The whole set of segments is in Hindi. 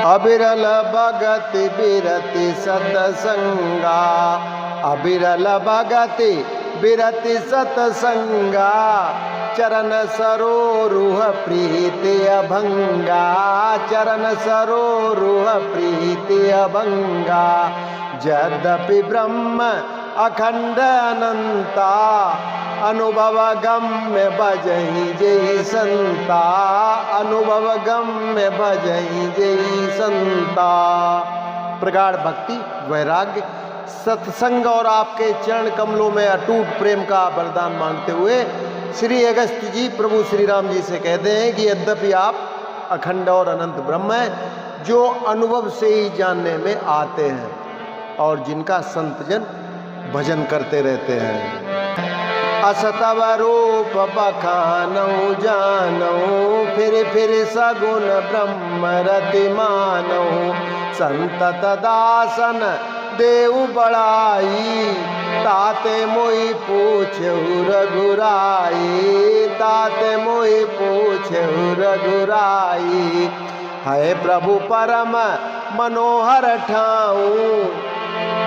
अबिरल भगति बिरति सतसंगा, अबिरल भगति बिरति सतसंगा, चरण सरोरुह प्रीति अभंगा, चरण सरोरुह प्रीति अभंगा। यद्यपि ब्रह्म अखंड अनंता, अनुभव गम्य भजहि जय संता, अनुभव गम्य भजहि जय संता। प्रगाढ़ भक्ति, वैराग्य, सत्संग और आपके चरण कमलों में अटूट प्रेम का वरदान मांगते हुए श्री अगस्त्य जी प्रभु श्री राम जी से कहते हैं कि यद्यपि आप अखंड और अनंत ब्रह्म हैं, जो अनुभव से ही जानने में आते हैं और जिनका संतजन भजन करते रहते हैं। असतव रूप बखानऊ जानऊ, फिर सगुण ब्रह्म रति मानऊ। संतत दासन देव बड़ाई, ताते मोहि पूछऊ रघुराई, ताते मोहि पूछऊ रघुराई। है प्रभु परम मनोहर ठाऊ,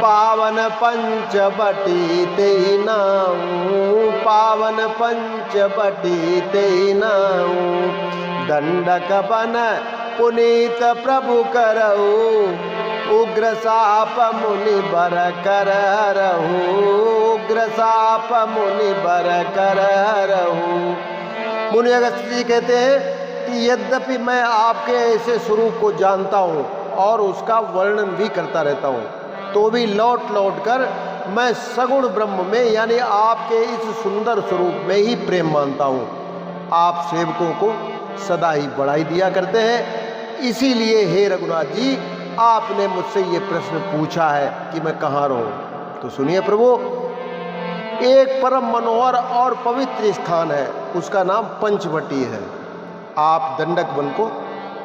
पावन पंचवटी तेहि नाऊ, पावन पंचवटी तेहि नाऊ। दंडक बन पुनीत प्रभु करऊ, उग्र साप मुनि बर कर रहू, उग्र साप मुनि बर कर रहू। मुनि अगस्त्य जी कहते हैं कि यद्यपि मैं आपके ऐसे स्वरूप को जानता हूँ और उसका वर्णन भी करता रहता हूँ, तो भी लौट लौट कर मैं सगुण ब्रह्म में यानी आपके इस सुंदर स्वरूप में ही प्रेम मानता हूँ। आप सेवकों को सदा ही बढ़ाई दिया करते हैं, इसीलिए हे रघुनाथ जी आपने मुझसे ये प्रश्न पूछा है कि मैं कहाँ रहूँ। तो सुनिए प्रभु, एक परम मनोहर और पवित्र स्थान है, उसका नाम पंचवटी है। आप दंडक वन को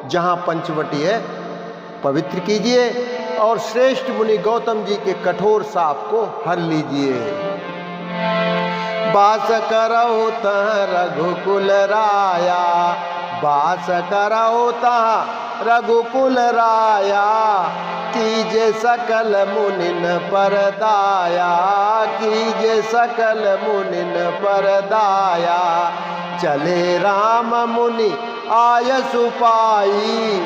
जहाँ पंचवटी है पवित्र कीजिए और श्रेष्ठ मुनि गौतम जी के कठोर साप को हर लीजिए। बास करौ तह रघुकुल राया, बास करौ तह रघुकुल राया। कीजे सकल मुनिन पर दाया, कीजे सकल मुनिन पर दाया। चले राम मुनि आयसु पाई,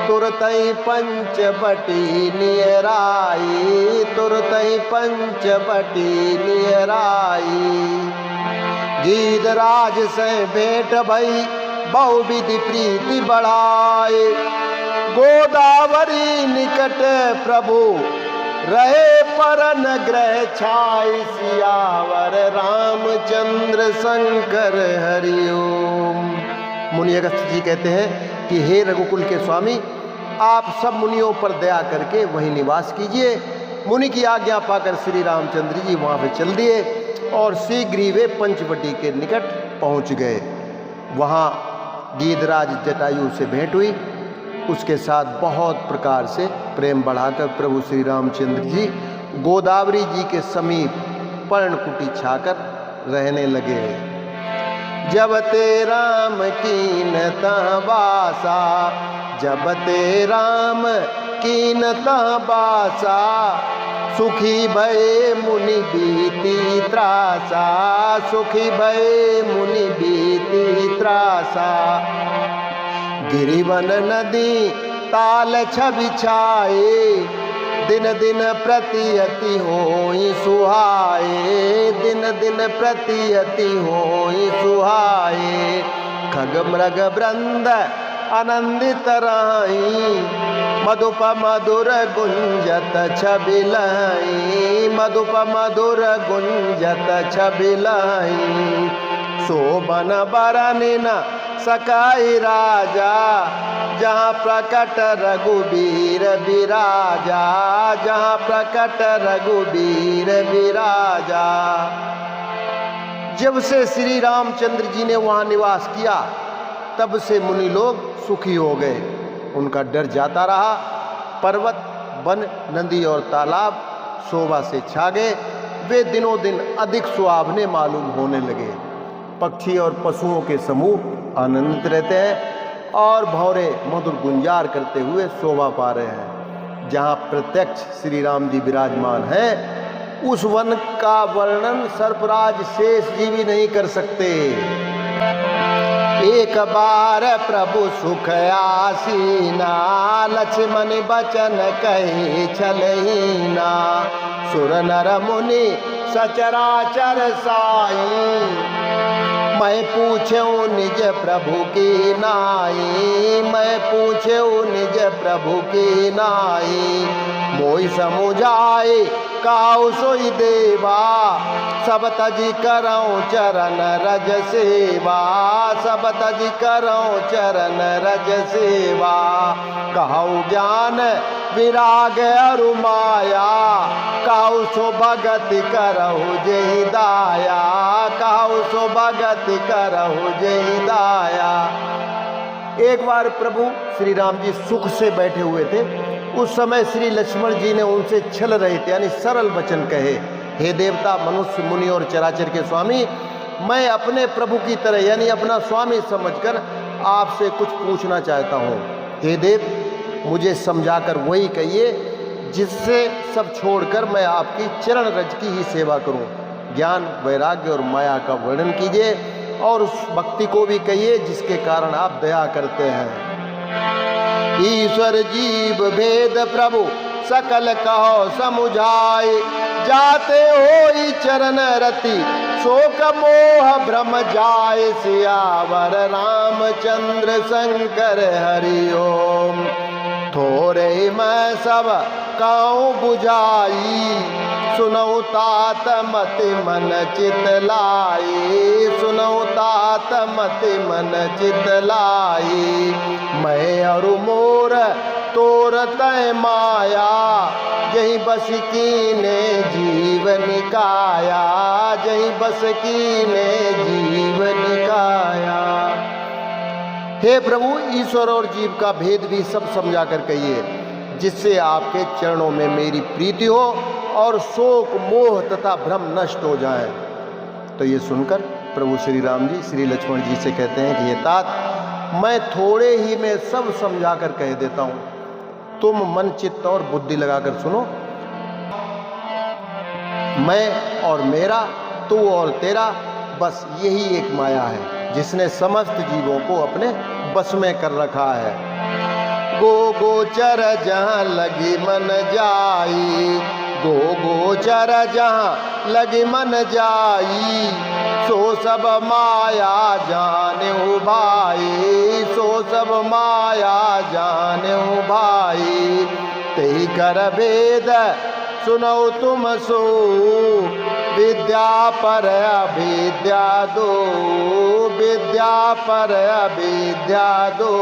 तुरतई पंचवटी नियराई, तुरतई पंचवटी नियराई। गीधराज से भेंट भई, बहुविधि प्रीति बढ़ाए। गोदावरी निकट प्रभु रहे, परन ग्रह छाई। सियावर रामचंद्र शंकर हरिओम। मुनि अगस्त्य जी कहते हैं कि हे रघुकुल के स्वामी, आप सब मुनियों पर दया करके वहीं निवास कीजिए। मुनि की आज्ञा पाकर श्री रामचंद्र जी वहाँ पे चल दिए और शीघ्र ही वे पंचवटी के निकट पहुँच गए। वहाँ गीधराज जटायु से भेंट हुई, उसके साथ बहुत प्रकार से प्रेम बढ़ाकर प्रभु श्री रामचंद्र जी गोदावरी जी के समीप पर्णकुटी छाकर रहने लगे। जब ते राम कीन तह बासा, जब ते राम कीन तह बासा। सुखी भये मुनि बीती त्रासा, सुखी भये मुनि बीती त्रासा। गिरिवन नदी ताल छवि छाए, दिन दिन प्रतियति होई सुहाए, दिन दिन प्रतियति होई सुहाए। खग मृग वृंद आनंदित राई, मधुप मधुर गुंजत छवि लाई, मधुप मधुर गुंजत छवि लाई। शोभन बरनिन सकाई राजा, जहाँ प्रकट रघुबीर विराजा, जहाँ प्रकट रघुबीर विराजा। जब से श्री रामचंद्र जी ने वहाँ निवास किया, तब से मुनि लोग सुखी हो गए, उनका डर जाता रहा। पर्वत, वन, नदी और तालाब शोभा से छा गए, वे दिनों दिन अधिक सुहावने मालूम होने लगे। पक्षी और पशुओं के समूह आनंदित रहते हैं और भौरे मधुर गुंजार करते हुए शोभा पा रहे हैं। जहाँ प्रत्यक्ष श्री राम जी विराजमान हैं, उस वन का वर्णन सर्पराज शेष जी भी नहीं कर सकते। एक बार प्रभु सुख आसीना, लक्ष्मण बचन कही छलहीना। सुर नर मुनि सचराचर साई, मैं पूछूं निज प्रभु की नाई। मैं पूछूं निज प्रभु की नाई। मोहि समुझाए काऊ सोई देवा, सब तजी करऊं चरण रज सेवा। सब तजी करऊं चरण रज सेवा। कहूँ ज्ञान विराग अरु माया, काऊ सो भगति करहु जेहि दाया। काऊ सो भगति करहु जेहि दाया। एक बार प्रभु श्री राम जी सुख से बैठे हुए थे। उस समय श्री लक्ष्मण जी ने उनसे छल रहे थे, यानी सरल वचन कहे, हे देवता, मनुष्य, मुनि और चराचर के स्वामी, मैं अपने प्रभु की तरह यानी अपना स्वामी समझकर आपसे कुछ पूछना चाहता हूँ। हे देव, मुझे समझाकर वही कहिए जिससे सब छोड़कर मैं आपकी चरण रज की ही सेवा करूं। ज्ञान, वैराग्य और माया का वर्णन कीजिए और उस भक्ति को भी कहिए जिसके कारण आप दया करते हैं। ईश्वर जीव भेद प्रभु सकल कहो समुझाए, जाते होई चरण रति शोक मोह भ्रम जाए। सियावर रामचंद्र शंकर हरि ओम। थोरे मैं सब काऊ बुझाई, सुनऊ तात मति मन चित लाई। सुनऊ तात मति मन चित लाई। मैं अरु मोर तोर तय माया, जही बस कीने जीवन काया। जही बस कीने जीवन काया। हे प्रभु, ईश्वर और जीव का भेद भी सब समझा कर कहिए, जिससे आपके चरणों में मेरी प्रीति हो और शोक, मोह तथा भ्रम नष्ट हो जाए। तो ये सुनकर प्रभु श्री राम जी श्री लक्ष्मण जी से कहते हैं कि हे तात, मैं थोड़े ही में सब समझा कर कह देता हूँ, तुम मन, चित्त और बुद्धि लगाकर सुनो। मैं और मेरा, तू और तेरा, बस यही एक माया है जिसने समस्त जीवों को अपने बस में कर रखा है। गो गोचर जहाँ लगी मन जाई, गो गोचर जहाँ लगी मन जाई। सो सब माया जाने भाई, सो सब माया जाने भाई। तेहि कर भेद सुनो तुम सो, विद्या पर अविद्या दो। विद्या पर अविद्या दो।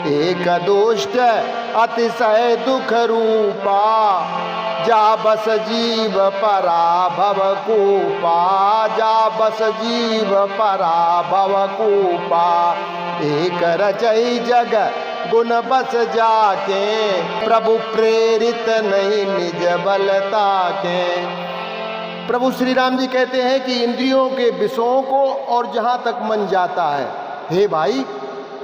एक दुष्ट अतिशय दुख रूपा, जा बस जीव पराभव कूपा। जा बस जीव पराभव कूपा। एक रचई जग गुण बस जाके, प्रभु प्रेरित नहीं निज बलता के। प्रभु श्री राम जी कहते हैं कि इंद्रियों के विषयों को और जहाँ तक मन जाता है, हे भाई,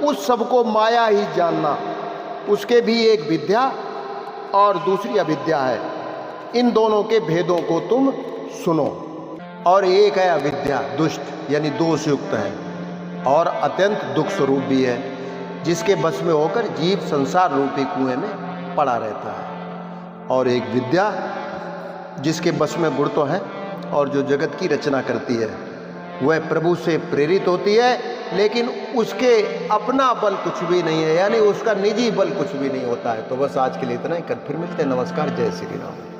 उस सबको माया ही जानना। उसके भी एक विद्या और दूसरी अविद्या है। इन दोनों के भेदों को तुम सुनो। और एक है अविद्या, दुष्ट यानी दोष युक्त है और अत्यंत दुख स्वरूप भी है, जिसके बस में होकर जीव संसार रूपी कुएं में पड़ा रहता है। और एक विद्या जिसके बस में गुण तो है और जो जगत की रचना करती है, वह प्रभु से प्रेरित होती है, लेकिन उसके अपना बल कुछ भी नहीं है, यानी उसका निजी बल कुछ भी नहीं होता है। तो बस आज के लिए इतना ही, कल फिर मिलते हैं। नमस्कार, जय श्री राम।